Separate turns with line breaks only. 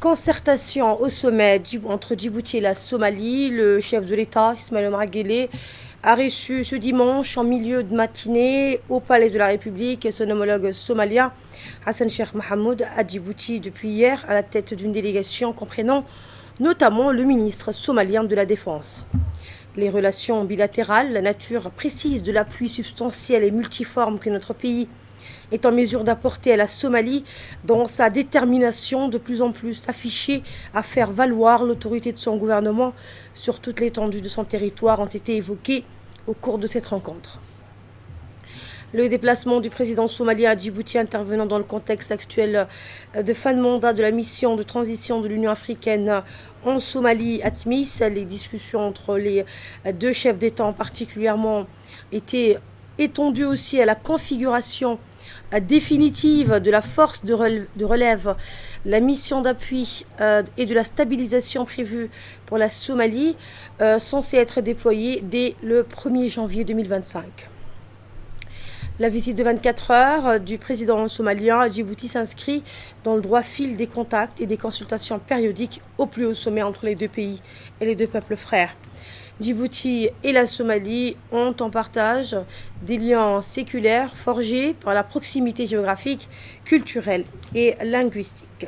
Concertation au sommet entre Djibouti et la Somalie. Le chef de l'État, Ismaël Omar Guelleh, a reçu ce dimanche en milieu de matinée au Palais de la République son homologue somalien Hassan Sheikh Mohamud à Djibouti depuis hier à la tête d'une délégation comprenant notamment le ministre somalien de la Défense. Les relations bilatérales, la nature précise de l'appui substantiel et multiforme que notre pays est en mesure d'apporter à la Somalie dans sa détermination de plus en plus affichée à faire valoir l'autorité de son gouvernement sur toute l'étendue de son territoire ont été évoquées au cours de cette rencontre. Le déplacement du président somalien à Djibouti intervenant dans le contexte actuel de fin de mandat de la mission de transition de l'Union africaine en Somalie, ATMIS, les discussions entre les deux chefs d'État ont particulièrement été étendues aussi à la configuration définitive de la force de relève, la mission d'appui et de la stabilisation prévue pour la Somalie, censée être déployée dès le 1er janvier 2025. La visite de 24 heures du président somalien à Djibouti s'inscrit dans le droit fil des contacts et des consultations périodiques au plus haut sommet entre les deux pays et les deux peuples frères. Djibouti et la Somalie ont en partage des liens séculaires forgés par la proximité géographique, culturelle et linguistique.